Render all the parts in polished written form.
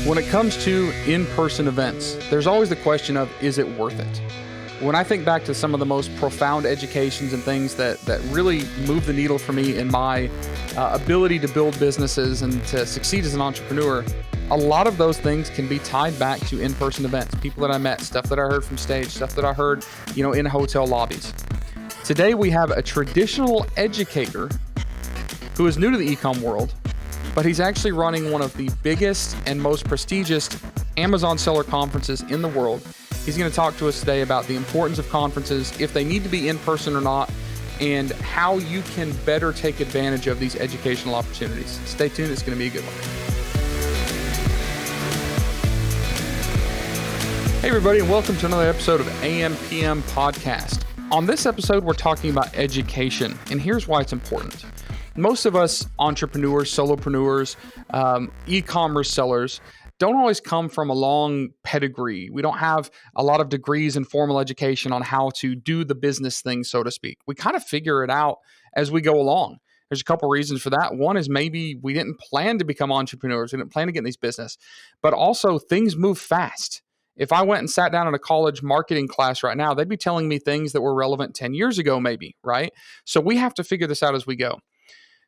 When it comes to in-person events, there's always the question of, is it worth it? When I think back to some of the most profound educations and things that really move the needle for me in my ability to build businesses and to succeed as an entrepreneur, a lot of those things can be tied back to in-person events, people that I met, stuff that I heard from stage, stuff that I heard, in hotel lobbies. Today, we have a traditional educator who is new to the ecom world, but he's actually running one of the biggest and most prestigious Amazon seller conferences in the world. He's going to talk to us today about the importance of conferences, if they need to be in person or not, and how you can better take advantage of these educational opportunities. Stay tuned, it's going to be a good one. Hey everybody, and welcome to another episode of AM/PM Podcast. On this episode, we're talking about education, and here's why it's important. Most of us entrepreneurs, solopreneurs, e-commerce sellers don't always come from a long pedigree. We don't have a lot of degrees and formal education on how to do the business thing, so to speak. We kind of figure it out as we go along. There's a couple reasons for that. One is maybe we didn't plan to become entrepreneurs. We didn't plan to get in these business, but also things move fast. If I went and sat down in a college marketing class right now, they'd be telling me things that were relevant 10 years ago, maybe, right? So we have to figure this out as we go.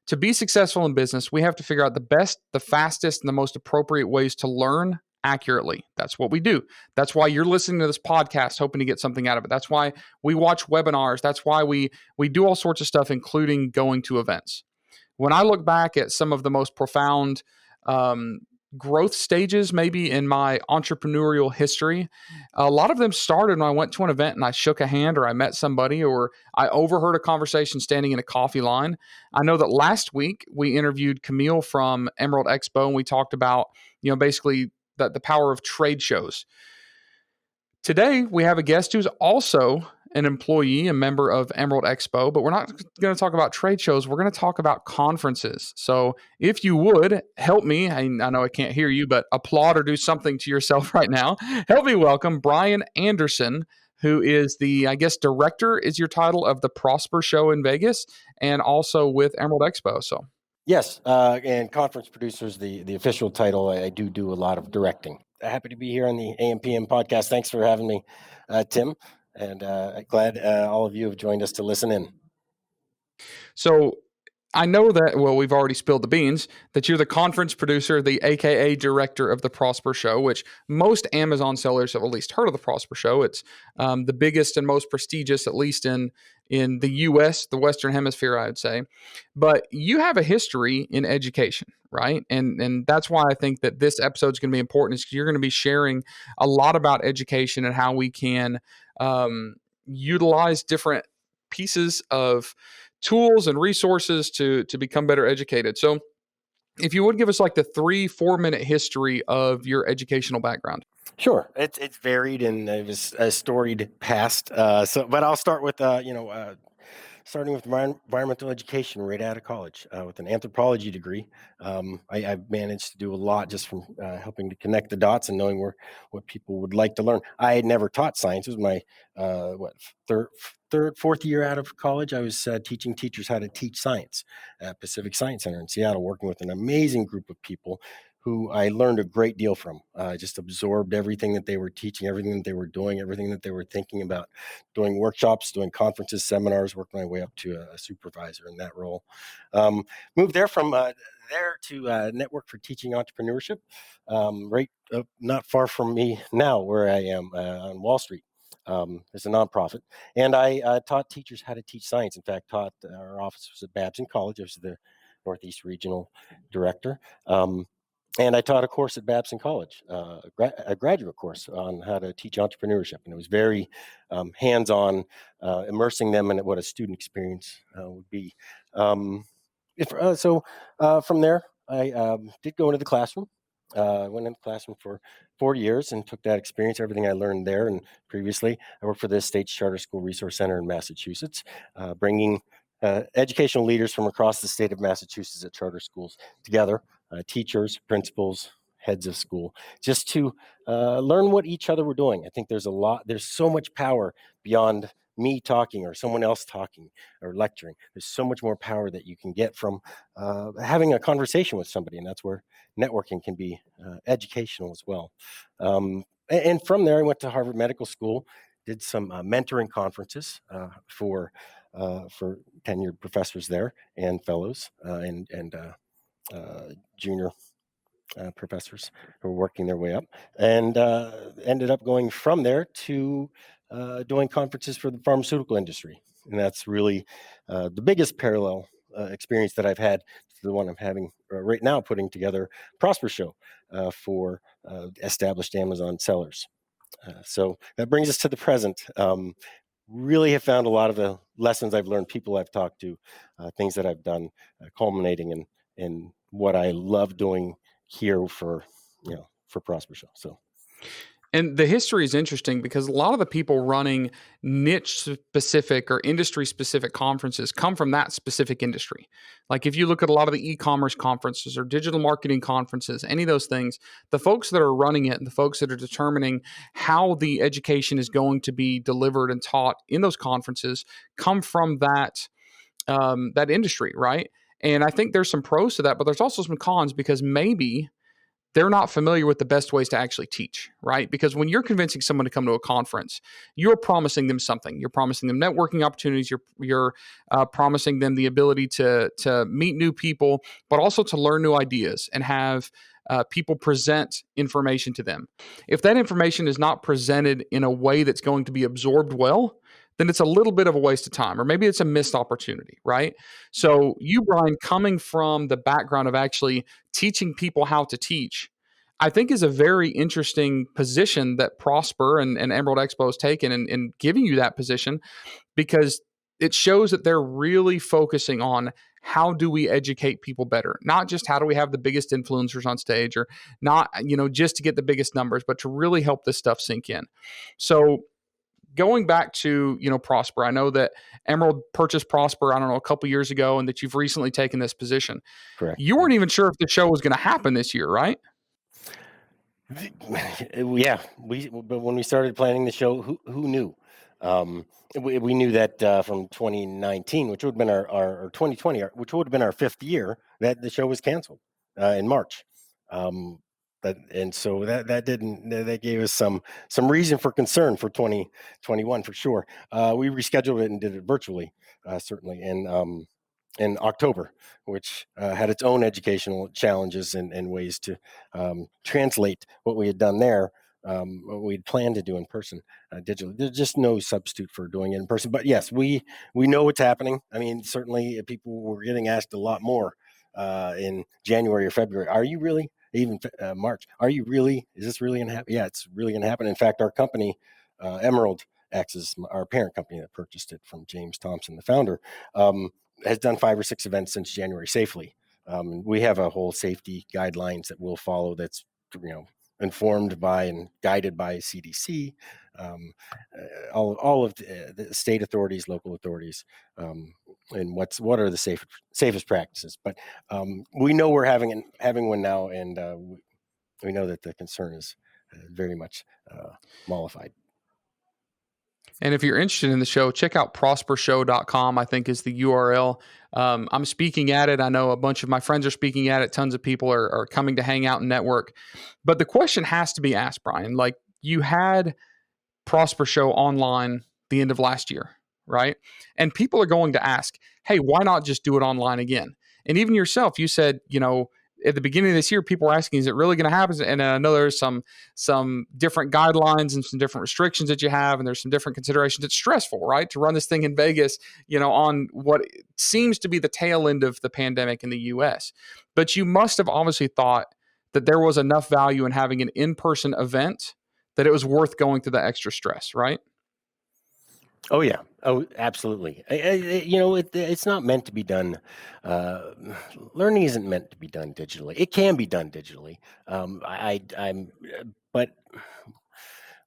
To be successful in business, we have to figure out the best, the fastest, and the most appropriate ways to learn accurately. That's what we do. That's why you're listening to this podcast, hoping to get something out of it. That's why we watch webinars. That's why we do all sorts of stuff, including going to events. When I look back at some of the most profound growth stages maybe in my entrepreneurial history, a lot of them started when I went to an event and I shook a hand, or I met somebody, or I overheard a conversation standing in a coffee line. I know that last week we interviewed Camille from Emerald Expo, and we talked about, basically the power of trade shows. Today, we have a guest who's also an employee, a member of Emerald Expo, but we're not going to talk about trade shows. We're going to talk about conferences. So if you would help me, I know I can't hear you, but applaud or do something to yourself right now. Help me welcome Brian Anderson, who is the, director is your title, of the Prosper Show in Vegas, and also with Emerald Expo. So yes, and conference producer is the official title. I do a lot of directing. Happy to be here on the AM/PM podcast. Thanks for having me, Tim. And glad all of you have joined us to listen in. So I know that, we've already spilled the beans, that you're the conference producer, the AKA director of the Prosper Show, which most Amazon sellers have at least heard of the Prosper Show. It's the biggest and most prestigious, at least in the U.S., the Western Hemisphere, I would say. But you have a history in education, right? And that's why I think that this episode is going to be important, is because you're going to be sharing a lot about education and how we can utilize different pieces of tools and resources to become better educated. So if you would give us like the 3-4 minute history of your educational background. Sure. It's varied and it was a storied past. But I'll start with, starting with environmental education right out of college with an anthropology degree. I've managed to do a lot just from helping to connect the dots and knowing what people would like to learn. I had never taught science. It was my fourth year out of college. I was teaching teachers how to teach science at Pacific Science Center in Seattle, working with an amazing group of people who I learned a great deal from. I just absorbed everything that they were teaching, everything that they were doing, everything that they were thinking about, doing workshops, doing conferences, seminars, worked my way up to a supervisor in that role. Moved there from there to Network for Teaching Entrepreneurship, not far from me now, where I am on Wall Street. As a nonprofit. And I taught teachers how to teach science. In fact, our office was at Babson College. I was the Northeast Regional Director. And I taught a course at Babson College, a graduate course on how to teach entrepreneurship. And it was very hands-on, immersing them in what a student experience would be. From there, I did go into the classroom. I went into the classroom for 4 years and took that experience, everything I learned there. And previously, I worked for the State's Charter School Resource Center in Massachusetts, bringing educational leaders from across the state of Massachusetts at charter schools together, teachers, principals, heads of school, just to learn what each other were doing. I think there's so much power beyond me talking or someone else talking or lecturing. There's so much more power that you can get from having a conversation with somebody, and that's where networking can be educational as well. And from there, I went to Harvard Medical School, did some mentoring conferences for tenured professors there and fellows and junior professors who were working their way up, and ended up going from there to doing conferences for the pharmaceutical industry. And that's really the biggest parallel experience that I've had to the one I'm having right now, putting together Prosper Show for established Amazon sellers. So that brings us to the present. Really have found a lot of the lessons I've learned, people I've talked to, things that I've done, culminating in what I love doing here for Prosper Show. So And the history is interesting because a lot of the people running niche specific or industry specific conferences come from that specific industry. Like if you look at a lot of the e-commerce conferences or digital marketing conferences, any of those things, the folks that are running it and the folks that are determining how the education is going to be delivered and taught in those conferences come from that industry, right? And I think there's some pros to that, but there's also some cons because maybe they're not familiar with the best ways to actually teach, right? Because when you're convincing someone to come to a conference, you're promising them something. You're promising them networking opportunities. You're promising them the ability to meet new people, but also to learn new ideas and have people present information to them. If that information is not presented in a way that's going to be absorbed well, then it's a little bit of a waste of time, or maybe it's a missed opportunity, right? So, you, Brian, coming from the background of actually teaching people how to teach, I think is a very interesting position that Prosper and Emerald Expo has taken in giving you that position because it shows that they're really focusing on how do we educate people better, not just how do we have the biggest influencers on stage or not, just to get the biggest numbers, but to really help this stuff sink in. So, going back to Prosper, I know that Emerald purchased Prosper, I don't know, a couple years ago, and that you've recently taken this position. correct. You weren't even sure if the show was going to happen this year, right? Yeah, but when we started planning the show, who knew? Um, we knew that from 2019, which would have been our 2020, which would have been our fifth year, that the show was canceled in March. And so that didn't that gave us some reason for concern for 2021 for sure. We rescheduled it and did it virtually, certainly, in October, which had its own educational challenges and ways to translate what we had done there, what we'd planned to do in person, digitally. There's just no substitute for doing it in person. But yes, we know what's happening. I mean, certainly people were getting asked a lot more in January or February. Are you really? Even March. Are you really? Is this really going to happen? Yeah, it's really going to happen. In fact, our company, Emerald X, is our parent company that purchased it from James Thompson, the founder. Has done 5 or 6 events since January safely. We have a whole safety guidelines that we'll follow. That's informed by and guided by CDC, all of the state authorities, local authorities, and what are the safest practices. But we know we're having one now, and we know that the concern is very much mollified. And if you're interested in the show, check out prospershow.com, I think is the URL. I'm speaking at it. I know a bunch of my friends are speaking at it. Tons of people are coming to hang out and network. But the question has to be asked, Brian. Like, you had Prosper Show online the end of last year, right? And people are going to ask, hey, why not just do it online again? And even yourself, you said, at the beginning of this year, people were asking, is it really going to happen? And I know there's some different guidelines and some different restrictions that you have, and there's some different considerations. It's stressful, right, to run this thing in Vegas, on what seems to be the tail end of the pandemic in the U.S. But you must have obviously thought that there was enough value in having an in-person event that it was worth going through the extra stress, right? Oh yeah. Oh, absolutely. It's not meant to be done. Uh, Learning isn't meant to be done digitally. It can be done digitally. I'm, but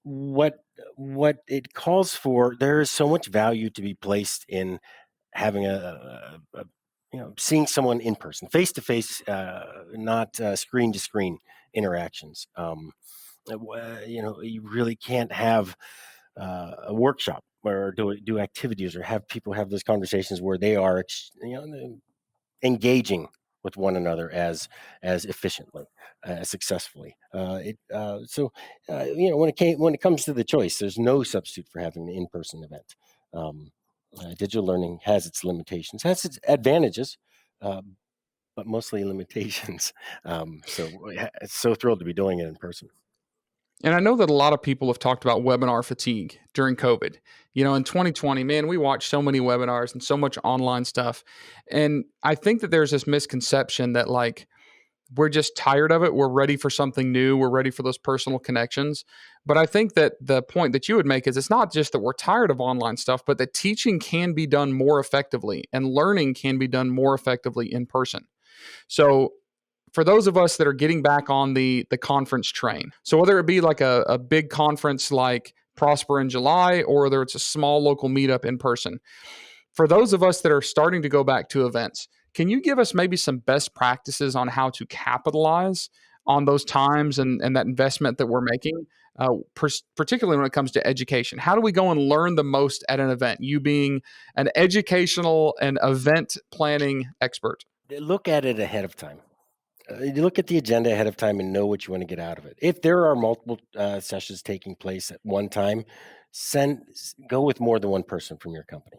what what it calls for, there is so much value to be placed in having seeing someone in person, face to face, not screen to screen interactions. You really can't have a workshop or do activities, or have people have those conversations where they are, engaging with one another as efficiently, as successfully. When it comes to the choice, there's no substitute for having an in-person event. Um, Digital learning has its limitations, has its advantages, uh, but mostly limitations. It's so thrilled to be doing it in person. And I know that a lot of people have talked about webinar fatigue during COVID. In 2020, man, we watched so many webinars and so much online stuff. And I think that there's this misconception that like we're just tired of it. We're ready for something new. We're ready for those personal connections. But I think that the point that you would make is it's not just that we're tired of online stuff, but that teaching can be done more effectively and learning can be done more effectively in person. So for those of us that are getting back on the conference train, so whether it be like a big conference like Prosper in July, or whether it's a small local meetup in person, for those of us that are starting to go back to events, can you give us maybe some best practices on how to capitalize on those times and that investment that we're making, particularly when it comes to education? How do we go and learn the most at an event? You being an educational and event planning expert. Look at it ahead of time. You look at the agenda ahead of time and know what you want to get out of it. If there are multiple sessions taking place at one time, go with more than one person from your company.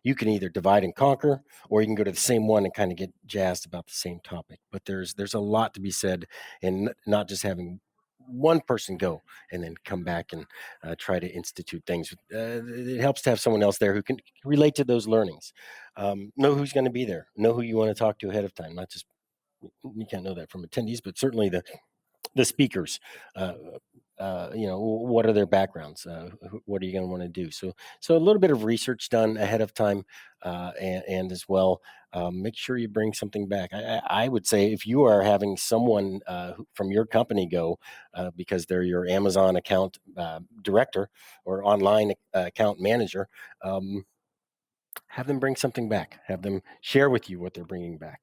You can either divide and conquer, or you can go to the same one and kind of get jazzed about the same topic. But there's a lot to be said in not just having one person go and then come back and try to institute things. It helps to have someone else there who can relate to those learnings. Know who's going to be there. Know who you want to talk to ahead of time, not just, you can't know that from attendees, but certainly the speakers. What are their backgrounds? What are you going to want to do? So a little bit of research done ahead of time, and as well, make sure you bring something back. I would say if you are having someone from your company go because they're your Amazon account director or online account manager. Have them bring something back. Have them share with you what they're bringing back.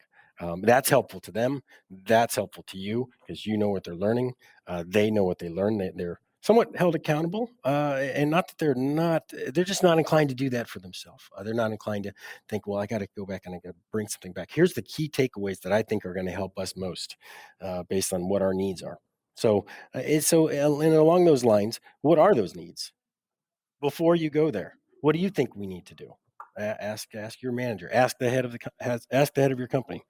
That's helpful to them. That's helpful to you because you know what they're learning. They know what they learn. They're somewhat held accountable, and not that they're just not inclined to do that for themselves. They're not inclined to think, well, I got to go back and I got to bring something back. Here's the key takeaways that I think are going to help us most based on what our needs are. And along those lines, what are those needs? Before you go there, what do you think we need to do? Ask your manager. Ask the head of your company.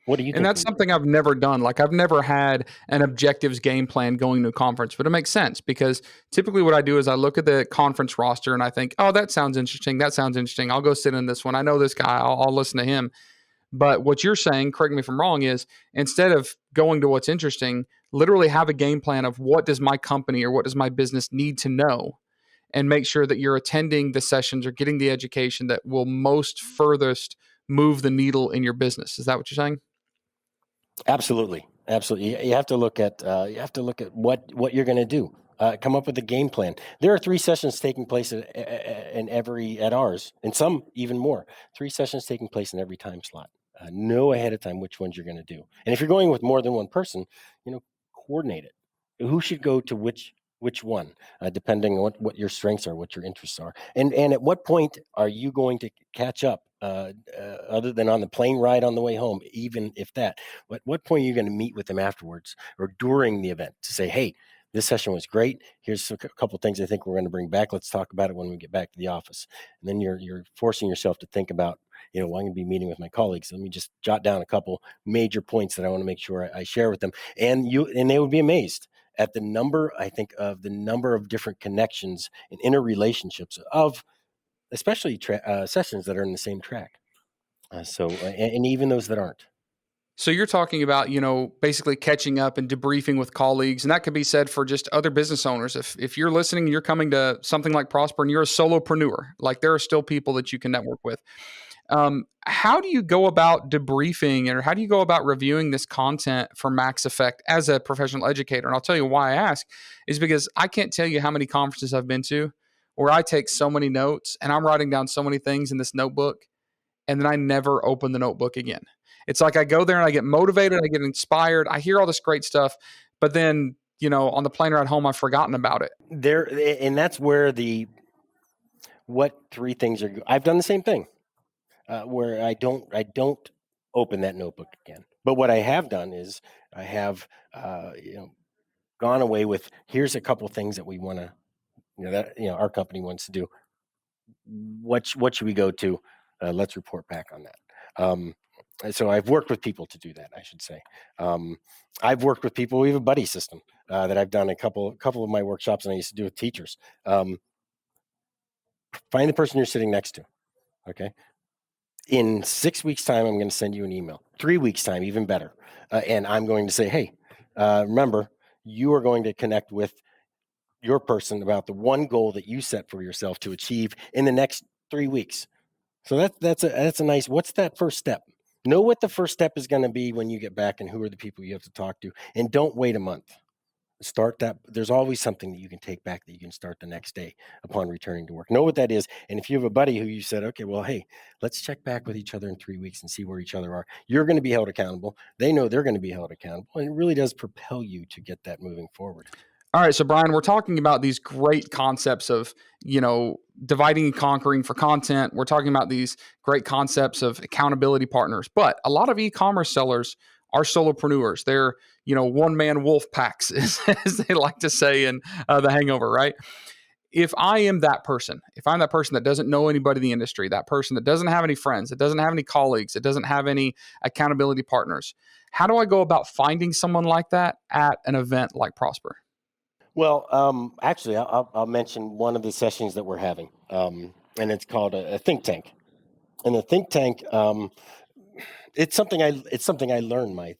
What do you And think that's we need? something I've never done. Like I've never had an objectives game plan going to a conference, but it makes sense because typically what I do is I look at the conference roster and I think, oh, that sounds interesting. That sounds interesting. I'll go sit in this one. I know this guy. I'll listen to him. But what you're saying, correct me if I'm wrong, is instead of going to what's interesting, literally have a game plan of what does my company or what does my business need to know, and make sure that you're attending the sessions or getting the education that will most furthest move the needle in your business. Is that what you're saying? Absolutely, absolutely. You have to look at what you're going to do. Come up with a game plan. There are 3 sessions taking place at ours, and some even more. 3 sessions taking place in every time slot. Know ahead of time which ones you're going to do, and if you're going with more than one person, coordinate it. Who should go to which one, depending on what your strengths are, what your interests are, and at what point are you going to catch up, other than on the plane ride on the way home, even if that. What point are you going to meet with them afterwards or during the event to say, hey, this session was great. Here's a couple things I think we're going to bring back. Let's talk about it when we get back to the office. And then you're forcing yourself to think about, well, I'm going to be meeting with my colleagues. Let me just jot down a couple major points that I want to make sure I share with them. And they would be amazed at the number of different connections and interrelationships of especially sessions that are in the same track. And even those that aren't. So you're talking about, basically catching up and debriefing with colleagues, and that could be said for just other business owners. If you're listening, you're coming to something like Prosper, and you're a solopreneur, like there are still people that you can network with. How do you go about debriefing, or how do you go about reviewing this content for max effect as a professional educator? And I'll tell you why I ask is because I can't tell you how many conferences I've been to where I take so many notes and I'm writing down so many things in this notebook, and then I never open the notebook again. It's like I go there and I get motivated, I get inspired, I hear all this great stuff, but then, on the plane ride home, I've forgotten about it. And that's where the what three things are. I've done the same thing where I don't open that notebook again. But what I have done is I have gone away with, here's a couple things that we want to, that our company wants to do. What should we go to? Let's report back on that. So I've worked with people to do that, I should say. I've worked with people. We have a buddy system that I've done a couple of my workshops, and I used to do with teachers. Find the person you're sitting next to. Okay. In 6 weeks' time, I'm going to send you an email. 3 weeks' time, even better. And I'm going to say, hey, remember, you are going to connect with your person about the one goal that you set for yourself to achieve in the next 3 weeks. So that's a nice. What's that first step? Know what the first step is going to be when you get back, and who are the people you have to talk to, and don't wait a month. Start that. There's always something that you can take back that you can start the next day upon returning to work. Know what that is. And if you have a buddy who you said, okay, well, hey, let's check back with each other in 3 weeks and see where each other are. You're going to be held accountable. They know they're going to be held accountable. And it really does propel you to get that moving forward. All right, so Brian, we're talking about these great concepts of, dividing and conquering for content. We're talking about these great concepts of accountability partners. But a lot of e-commerce sellers are solopreneurs. They're, one-man wolf packs, as they like to say in The Hangover, right? If I'm that person that doesn't know anybody in the industry, that person that doesn't have any friends, that doesn't have any colleagues, that doesn't have any accountability partners, how do I go about finding someone like that at an event like Prosper? Well, actually, I'll mention one of the sessions that we're having, and it's called a think tank. And the think tank, it's something I learned my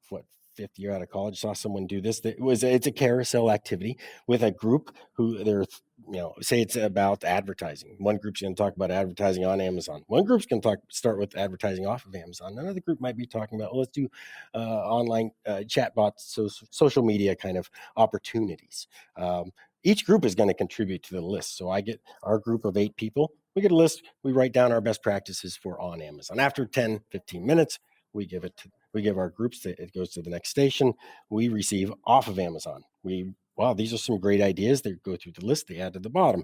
what, fifth year out of college. Saw someone do this. It's a carousel activity with a group who they're, say it's about advertising. One group's going to talk about advertising on Amazon. One group's going to start with advertising off of Amazon. Another group might be talking about, let's do online chatbots, social media kind of opportunities. Each group is going to contribute to the list. So I get our group of 8 people. We get a list. We write down our best practices for on Amazon. After 10, 15 minutes, we give our groups, it goes to the next station. We receive off of Amazon. Wow, these are some great ideas. They go through the list, they add to the bottom.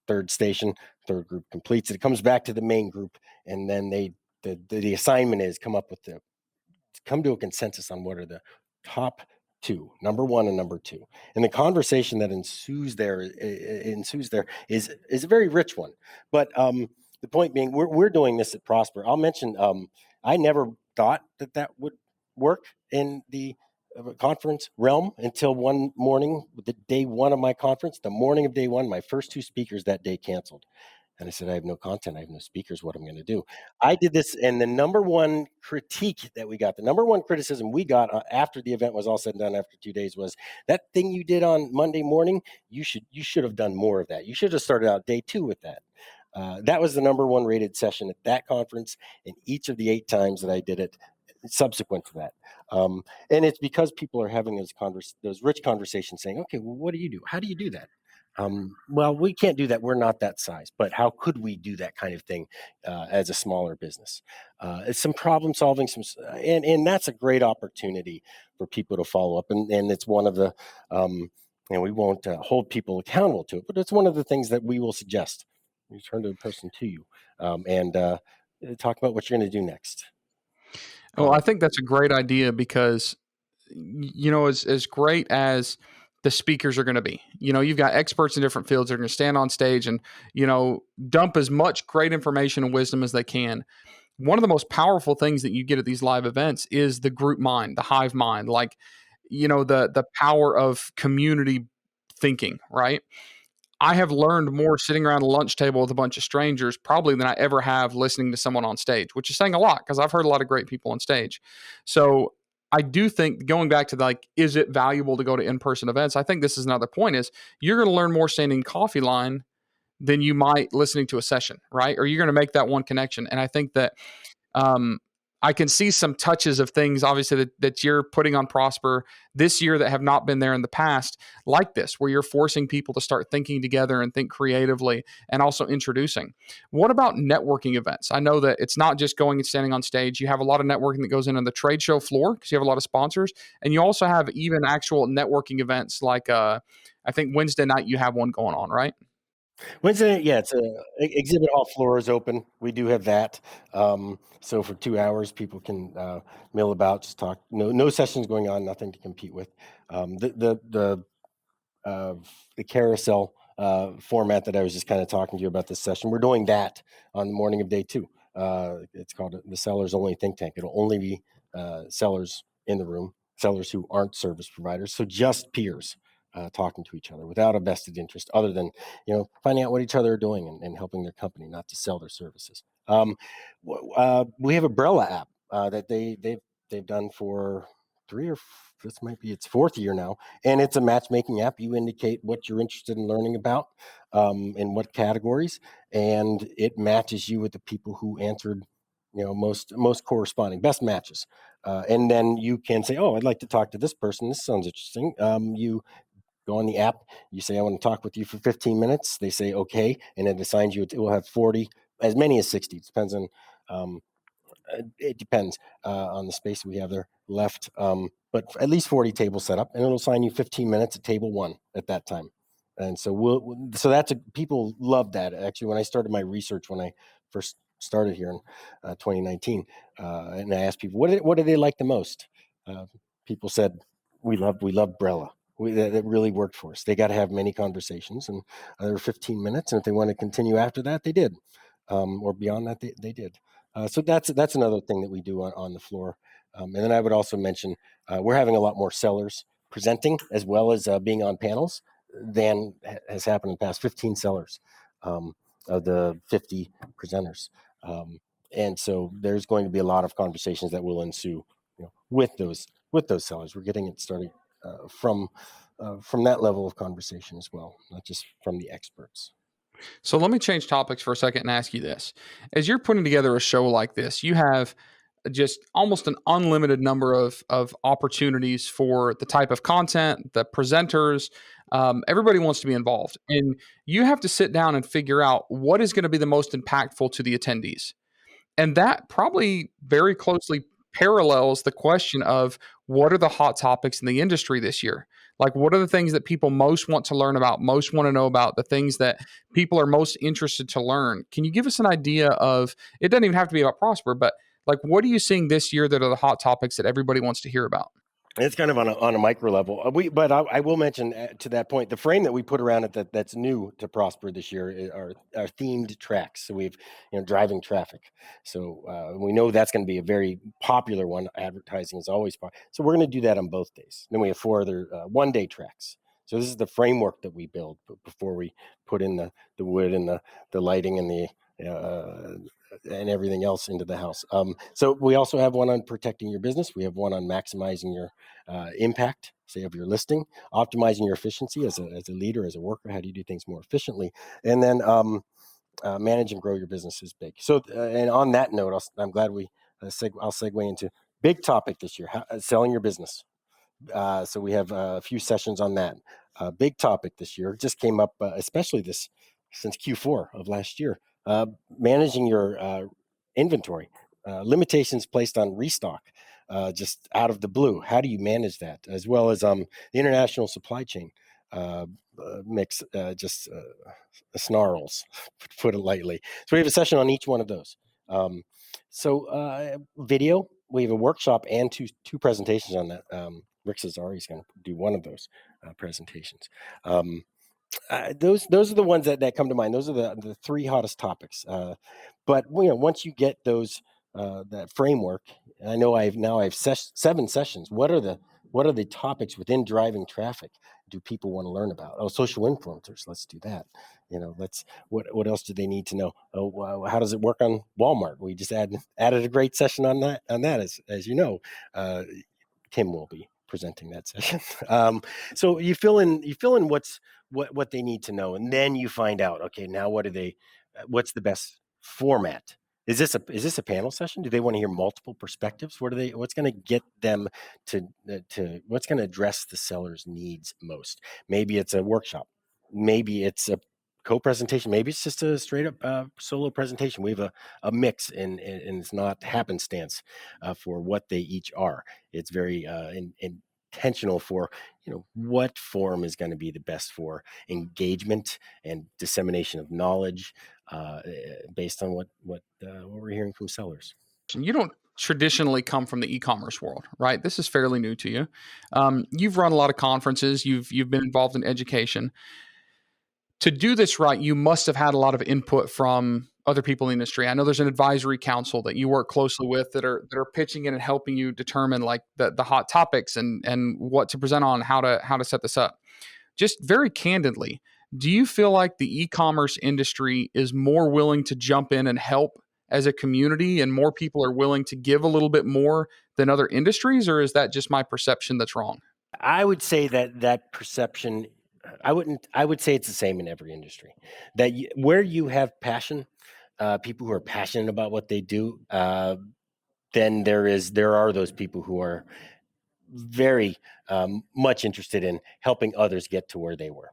Third station, third group completes it. It comes back to the main group, and then the assignment is come to a consensus on what are the top 2, number 1 and number 2. And the conversation that ensues there is a very rich one. But the point being, we're doing this at Prosper. I'll mention, I never thought that would work in the conference realm until one morning, the day one of my conference, the morning of day one, my first 2 speakers that day canceled. And I said, I have no content. I have no speakers. What am I going to do? I did this. And the number one critique that we got, the number one criticism we got after the event was all said and done after 2 days was, that thing you did on Monday morning, you should have done more of that. You should have started out day 2 with that. That was the number 1 rated session at that conference, and each of the 8 times that I did it subsequent to that. And it's because people are having those rich conversations saying, okay, well, what do you do? How do you do that? Well, we can't do that. We're not that size, but how could we do that kind of thing as a smaller business? It's some problem solving, and that's a great opportunity for people to follow up. And it's one of the, we won't hold people accountable to it, but it's one of the things that we will suggest. You turn to the person to you and talk about what you're going to do next. Well, I think that's a great idea because, as great as the speakers are going to be, you've got experts in different fields that are going to stand on stage and, dump as much great information and wisdom as they can. One of the most powerful things that you get at these live events is the group mind, the hive mind, like, the power of community thinking, right? I have learned more sitting around a lunch table with a bunch of strangers probably than I ever have listening to someone on stage, which is saying a lot because I've heard a lot of great people on stage. So I do think going back to is it valuable to go to in-person events? I think this is another point is you're going to learn more standing in coffee line than you might listening to a session, right? Or you're going to make that one connection. And I think that I can see some touches of things, obviously, that you're putting on Prosper this year that have not been there in the past, like this, where you're forcing people to start thinking together and think creatively and also introducing. What about networking events? I know that it's not just going and standing on stage. You have a lot of networking that goes in on the trade show floor because you have a lot of sponsors. And you also have even actual networking events like I think Wednesday night you have one going on, right? Wednesday, yeah, it's a exhibit hall floor is open. We do have that. So for 2 hours, people can mill about, just talk. No sessions going on, nothing to compete with. Of the carousel format that I was just kind of talking to you about this session. We're doing that on the morning of day two. It's called the Sellers Only Think Tank. It'll only be sellers in the room, sellers who aren't service providers, so just peers talking to each other without a vested interest, other than finding out what each other are doing and helping their company, not to sell their services. We have a Brella app that they've done for this might be its fourth year now, and it's a matchmaking app. You indicate what you're interested in learning about, in what categories, and it matches you with the people who answered, most corresponding, best matches. And then you can say, "Oh, I'd like to talk to this person. This sounds interesting." You go on the app. You say, "I want to talk with you for 15 minutes." They say, "Okay," and it assigns you. It will have 40, as many as 60. It depends on um, it depends on the space we have there left. But at least 40 tables set up, and it'll assign you 15 minutes at table one at that time. And so people love that. Actually, when I started my research, when I first started here in 2019, and I asked people, what do they like the most? Uh, People said, we love Brella. That really worked for us. They got to have many conversations, and there were 15 minutes. And if they want to continue after that, they did, or beyond that, they did. So that's another thing that we do on the floor. And then I would also mention we're having a lot more sellers presenting, as well as being on panels, than has happened in the past. 15 sellers of the 50 presenters. And so there's going to be a lot of conversations that will ensue, with those sellers. We're getting it started from that level of conversation as well, not just from the experts. So let me change topics for a second and ask you this. As you're putting together a show like this, you have just almost an unlimited number of opportunities for the type of content, the presenters. Everybody wants to be involved. And you have to sit down and figure out what is going to be the most impactful to the attendees. And that probably very closely parallels the question of what are the hot topics in the industry this year? Like, what are the things that people most want to learn about, most want to know about, the things that people are most interested to learn? Can you give us an idea of it? Doesn't even have to be about Prosper, but like, what are you seeing this year that are the hot topics that everybody wants to hear about? It's kind of on a micro level. But I will mention to that point, the frame that we put around it that's new to Prosper this year are themed tracks. So we've driving traffic. So we know that's going to be a very popular one. Advertising is always popular. So we're going to do that on both days. Then we have 4 other 1-day tracks. So this is the framework that we build before we put in the wood and the lighting and the and everything else into the house. So we also have one on protecting your business. We have one on maximizing your impact, say, of your listing, optimizing your efficiency as a leader, as a worker. How do you do things more efficiently? And then manage and grow your business is big. So, and on that note, I'm glad I'll segue into big topic this year: selling your business. So we have a few sessions on that. Big topic this year. It just came up, especially since Q4 of last year. Managing your inventory, limitations placed on restock, just out of the blue. How do you manage that? As well as the international supply chain mix, just snarls, put it lightly. So we have a session on each one of those. Video, we have a workshop and two presentations on that. Rick Cesari is going to do one of those presentations. Those are the ones that come to mind. Those are the 3 hottest topics. But once you get those that framework, I know I have 7 sessions. What are the topics within driving traffic do people want to learn about? Oh, social influencers. Let's do that. What else do they need to know? Oh, how does it work on Walmart? We just added a great session on that. As you know, Tim will be presenting that session. So you fill in what they need to know, and then you find out, okay, now what's the best format? Is this a panel session? Do they want to hear multiple perspectives? What's going to get them to what's going to address the seller's needs most? Maybe it's a workshop. Maybe it's a co-presentation. Maybe it's just a straight up solo presentation. We have a mix, and it's not happenstance for what they each are. It's very intentional for, what form is going to be the best for engagement and dissemination of knowledge, based on what we're hearing from sellers. You don't traditionally come from the e-commerce world, right? This is fairly new to you. You've run a lot of conferences. You've been involved in education. To do this right, you must have had a lot of input from other people in the industry. I know there's an advisory council that you work closely with that are pitching in and helping you determine like the hot topics and what to present on, how to set this up. Just very candidly, do you feel like the e-commerce industry is more willing to jump in and help as a community and more people are willing to give a little bit more than other industries, or is that just my perception that's wrong? I would say that perception, I would say it's the same in every industry. That where you have passion, people who are passionate about what they do, then there are those people who are very much interested in helping others get to where they were.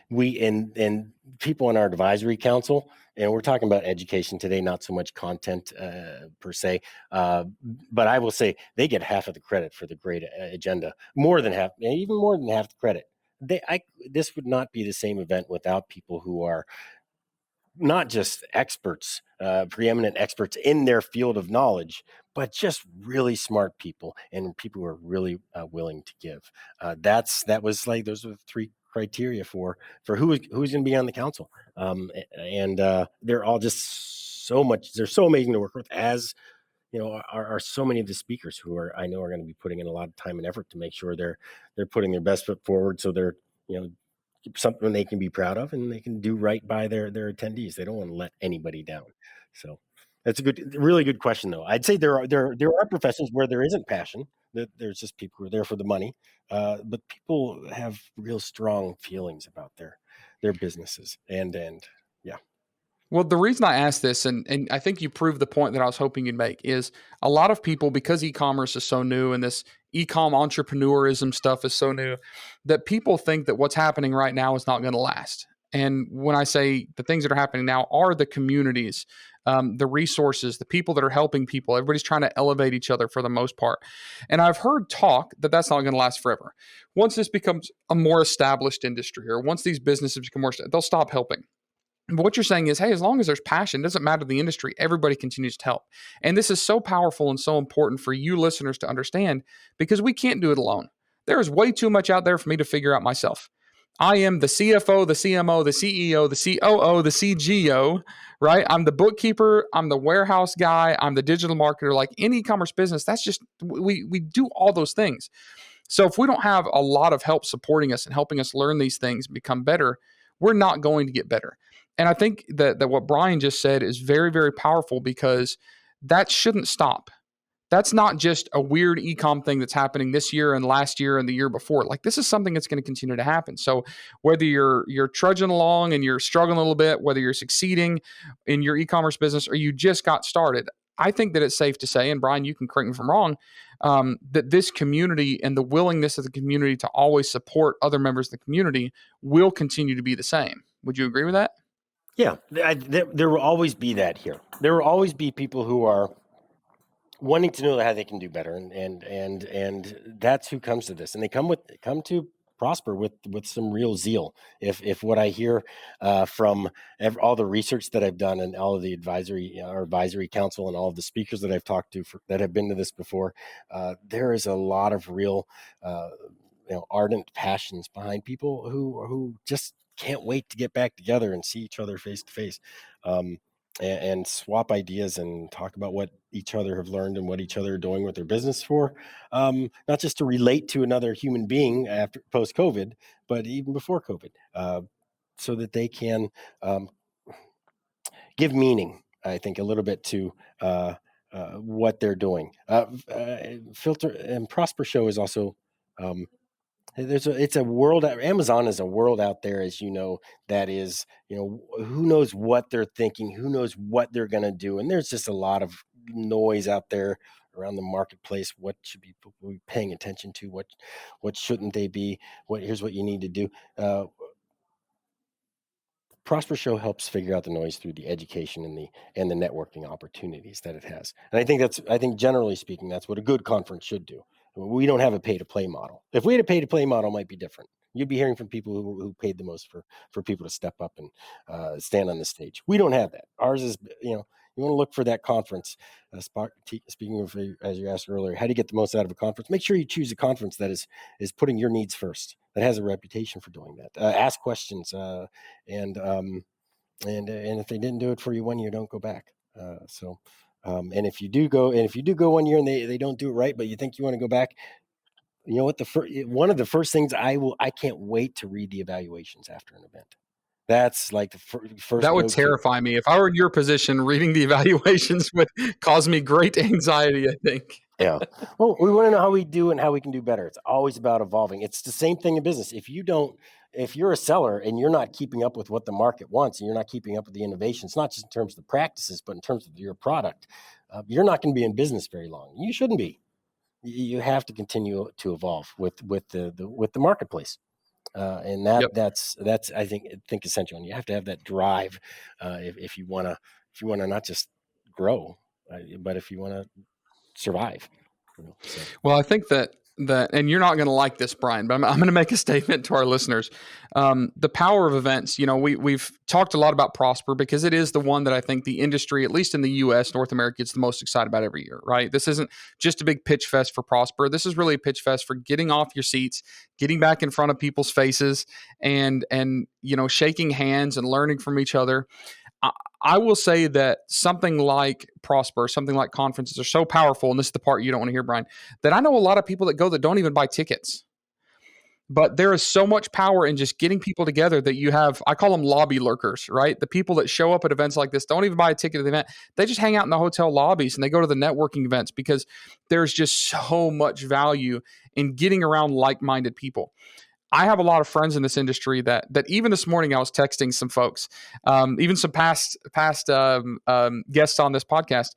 We and people in our advisory council, and we're talking about education today, not so much content per se. But I will say they get half of the credit for the great agenda, more than half, even more than half the credit. This would not be the same event without people who are not just experts, preeminent experts in their field of knowledge, but just really smart people and people who are really willing to give. That was like those are the three criteria for who's going to be on the council, and they're all just so much. They're so amazing to work with. As are so many of the speakers who I know are going to be putting in a lot of time and effort to make sure they're putting their best foot forward, so they're something they can be proud of and they can do right by their attendees. They don't want to let anybody down. So that's really good question, though. I'd say there are professions where there isn't passion. That there's just people who are there for the money, but people have real strong feelings about their businesses and yeah. Well, the reason I asked this, and I think you proved the point that I was hoping you'd make, is a lot of people, because e-commerce is so new and this e-com entrepreneurism stuff is so new, that people think that what's happening right now is not going to last. And when I say the things that are happening now are the communities, the resources, the people that are helping people, everybody's trying to elevate each other for the most part. And I've heard talk that that's not going to last forever. Once this becomes a more established industry, or once these businesses become more, they'll stop helping. But what you're saying is, hey, as long as there's passion, it doesn't matter the industry, everybody continues to help. And this is so powerful and so important for you listeners to understand because we can't do it alone. There is way too much out there for me to figure out myself. I am the CFO, the CMO, the CEO, the COO, the CGO, right? I'm the bookkeeper, I'm the warehouse guy, I'm the digital marketer. Like any e-commerce business, that's just we do all those things. So if we don't have a lot of help supporting us and helping us learn these things and become better, we're not going to get better. And I think that what Brian just said is very, very powerful because that shouldn't stop. That's not just a weird ecom thing that's happening this year and last year and the year before. Like this is something that's going to continue to happen. So whether you're trudging along and you're struggling a little bit, whether you're succeeding in your e-commerce business or you just got started, I think that it's safe to say, and Brian, you can correct me if I'm wrong, that this community and the willingness of the community to always support other members of the community will continue to be the same. Would you agree with that? Yeah, there will always be that here. There will always be people who are wanting to know how they can do better, and that's who comes to this, and they come to prosper with some real zeal. If what I hear from all the research that I've done and all of the advisory council and all of the speakers that I've talked to that have been to this before, there is a lot of real ardent passions behind people who just can't wait to get back together and see each other face to face, and swap ideas and talk about what each other have learned and what each other are doing with their business for, not just to relate to another human being after post COVID, but even before COVID, so that they can give meaning, I think, a little bit to what they're doing. Filter and Prosper Show is also it's a world. Amazon is a world out there, as you know, that is, who knows what they're thinking, who knows what they're going to do, and there's just a lot of noise out there around the marketplace. What should people be paying attention to? What shouldn't they be? Here's what you need to do. Prosper Show helps figure out the noise through the education and the networking opportunities that it has, and I think generally speaking, that's what a good conference should do. We don't have a pay-to-play model. If we had a pay-to-play model, it might be different. You'd be hearing from people who paid the most for people to step up and stand on the stage. We don't have that. Ours is, you want to look for that conference. Speaking of, as you asked earlier, how do you get the most out of a conference? Make sure you choose a conference that is putting your needs first, that has a reputation for doing that. Ask questions, and if they didn't do it for you one year, don't go back. And if you do go 1 year and they don't do it right, but you think you want to go back, you know what? One of the first things I can't wait to read the evaluations after an event. That's like the first. That would terrify me. If I were in your position, reading the evaluations would cause me great anxiety, I think. Yeah. Well, we want to know how we do and how we can do better. It's always about evolving. It's the same thing in business. If you're a seller and you're not keeping up with what the market wants and you're not keeping up with the innovations, not just in terms of the practices, but in terms of your product, you're not going to be in business very long. You shouldn't be. You have to continue to evolve with the marketplace, and that's I think essential. And you have to have that drive if you want to not just grow, but if you want to survive. So. Well, I think that, and you're not going to like this, Brian, but I'm going to make a statement to our listeners. The power of events, we've talked a lot about Prosper because it is the one that I think the industry, at least in the US, North America, gets the most excited about every year, right? This isn't just a big pitch fest for Prosper. This is really a pitch fest for getting off your seats, getting back in front of people's faces and shaking hands and learning from each other. I will say that something like Prosper, something like conferences are so powerful, and this is the part you don't want to hear, Brian, that I know a lot of people that go that don't even buy tickets. But there is so much power in just getting people together that you have, I call them lobby lurkers, right? The people that show up at events like this don't even buy a ticket to the event. They just hang out in the hotel lobbies and they go to the networking events because there's just so much value in getting around like-minded people. I have a lot of friends in this industry that even this morning I was texting some folks, even some past guests on this podcast,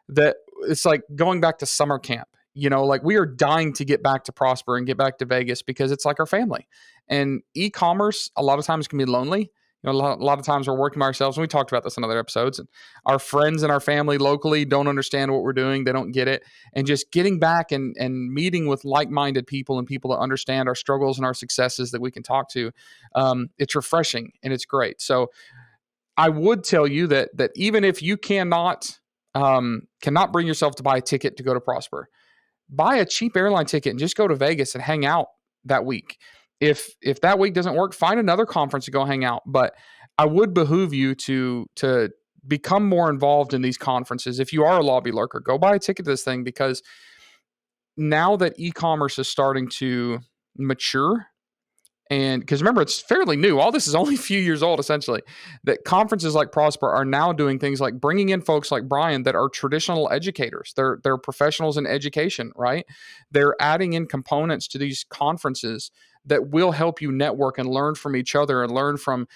that it's like going back to summer camp. Like we are dying to get back to Prosper and get back to Vegas because it's like our family. And e-commerce a lot of times can be lonely. A lot of times we're working by ourselves, and we talked about this in other episodes. And our friends and our family locally don't understand what we're doing; they don't get it. And just getting back and meeting with like-minded people and people that understand our struggles and our successes that we can talk to, it's refreshing and it's great. So I would tell you that even if you cannot bring yourself to buy a ticket to go to Prosper, buy a cheap airline ticket and just go to Vegas and hang out that week. If that week doesn't work, find another conference to go hang out. But I would behoove you to become more involved in these conferences. If you are a lobby lurker, go buy a ticket to this thing, because now that e-commerce is starting to mature, and because remember, it's fairly new. All this is only a few years old, essentially. That conferences like Prosper are now doing things like bringing in folks like Brian that are traditional educators. They're professionals in education, right? They're adding in components to these conferences that will help you network and learn from each other and learn from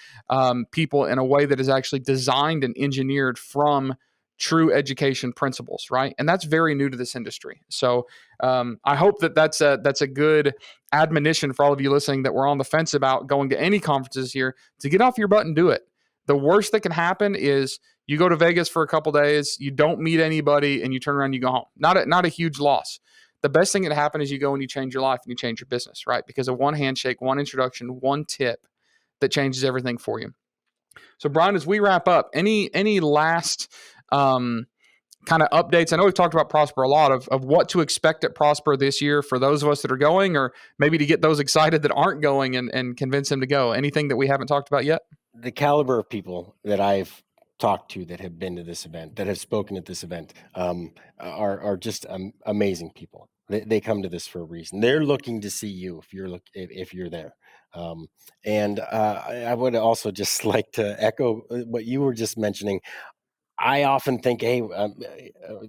people in a way that is actually designed and engineered from true education principles, right? And that's very new to this industry. So I hope that's a good admonition for all of you listening that we're on the fence about going to any conferences here, to get off your butt and do it. The worst that can happen is you go to Vegas for a couple days, you don't meet anybody, and you turn around and you go home. Not a huge loss. The best thing that happen is you go and you change your life and you change your business, right? Because of one handshake, one introduction, one tip that changes everything for you. So Brian, as we wrap up, any last kind of updates? I know we've talked about Prosper a lot of what to expect at Prosper this year for those of us that are going, or maybe to get those excited that aren't going and convince them to go. Anything that we haven't talked about yet? The caliber of people that I've talked to that have been to this event, that have spoken at this event, are just amazing people. They come to this for a reason. They're looking to see you if you're there. And I would also just like to echo what you were just mentioning. I often think, hey,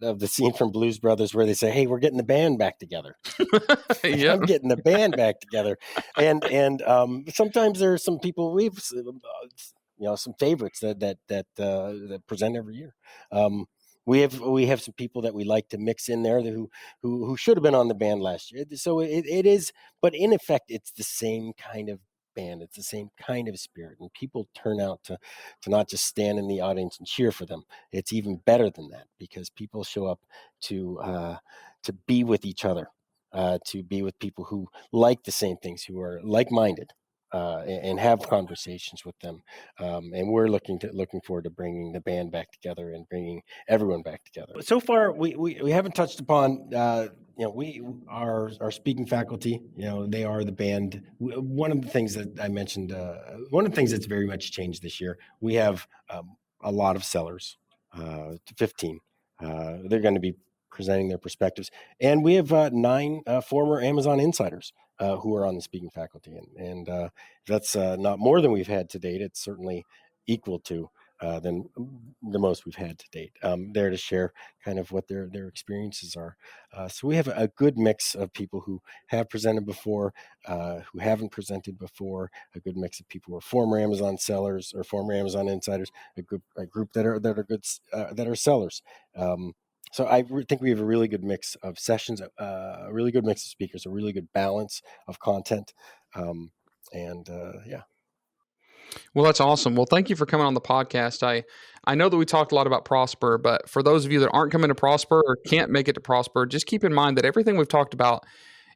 of the scene from Blues Brothers where they say, "Hey, we're getting the band back together." Yep. I'm getting the band back together, and sometimes there are some people we've, some favorites that present every year. We have some people that we like to mix in there who should have been on the band last year. So it is, but in effect, it's the same kind of band. It's the same kind of spirit, and people turn out to not just stand in the audience and cheer for them. It's even better than that, because people show up to be with each other. to be with people who like the same things, who are like-minded, and have conversations with them. And we're looking forward to bringing the band back together and bringing everyone back together. So far, we haven't touched upon. Our speaking faculty. They are the band. One of the things that I mentioned. One of the things that's very much changed this year. We have a lot of sellers. 15. They're going to be presenting their perspectives, and we have 9 former Amazon insiders who are on the speaking faculty, and that's not more than we've had to date. It's certainly equal to than the most we've had to date. There to share kind of what their experiences are. So we have a good mix of people who have presented before, who haven't presented before. A good mix of people who are former Amazon sellers or former Amazon insiders. A group that are good that are sellers. So I think we have a really good mix of sessions, a really good mix of speakers, a really good balance of content, yeah. Well, that's awesome. Well, thank you for coming on the podcast. I know that we talked a lot about Prosper, but for those of you that aren't coming to Prosper or can't make it to Prosper, just keep in mind that everything we've talked about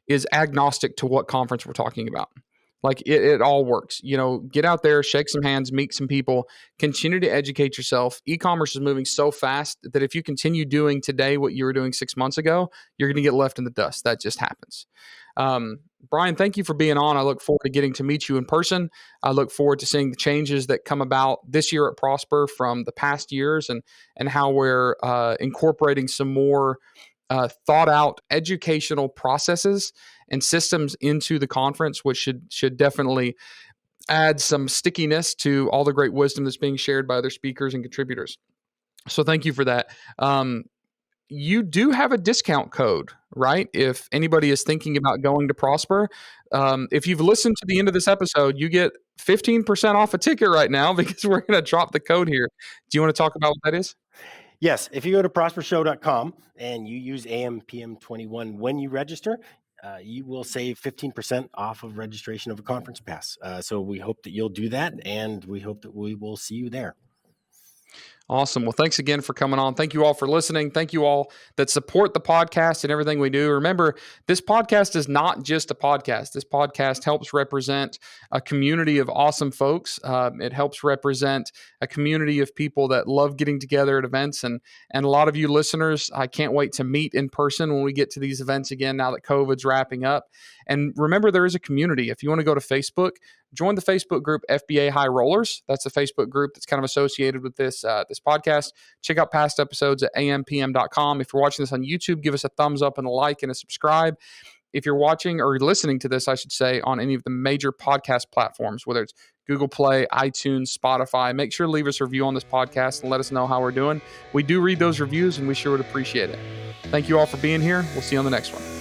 is agnostic to what conference we're talking about. Like it all works. Get out there, shake some hands, meet some people, continue to educate yourself. E-commerce is moving so fast that if you continue doing today what you were doing 6 months ago, you're going to get left in the dust. That just happens. Brian, thank you for being on. I look forward to getting to meet you in person. I look forward to seeing the changes that come about this year at Prosper from the past years and how we're incorporating some more thought out educational processes and systems into the conference, which should definitely add some stickiness to all the great wisdom that's being shared by other speakers and contributors. So thank you for that. You do have a discount code, right? If anybody is thinking about going to Prosper, if you've listened to the end of this episode, you get 15% off a ticket right now because we're going to drop the code here. Do you want to talk about what that is? Yes. If you go to prospershow.com and you use AMPM21 when you register, you will save 15% off of registration of a conference pass. So we hope that you'll do that, and we hope that we will see you there. Awesome. Well, thanks again for coming on. Thank you all for listening. Thank you all that support the podcast and everything we do. Remember, this podcast is not just a podcast. This podcast helps represent a community of awesome folks. It helps represent a community of people that love getting together at events. And a lot of you listeners, I can't wait to meet in person when we get to these events again now that COVID's wrapping up. And remember, there is a community. If you want to go to Facebook, join the Facebook group FBA High Rollers. That's a Facebook group that's kind of associated with this podcast. Check out past episodes at ampm.com. If you're watching this on YouTube, give us a thumbs up and a like and a subscribe. If you're watching or listening to this, I should say, on any of the major podcast platforms, whether it's Google Play, iTunes, Spotify, make sure to leave us a review on this podcast and let us know how we're doing. We do read those reviews, and we sure would appreciate it. Thank you all for being here. We'll see you on the next one.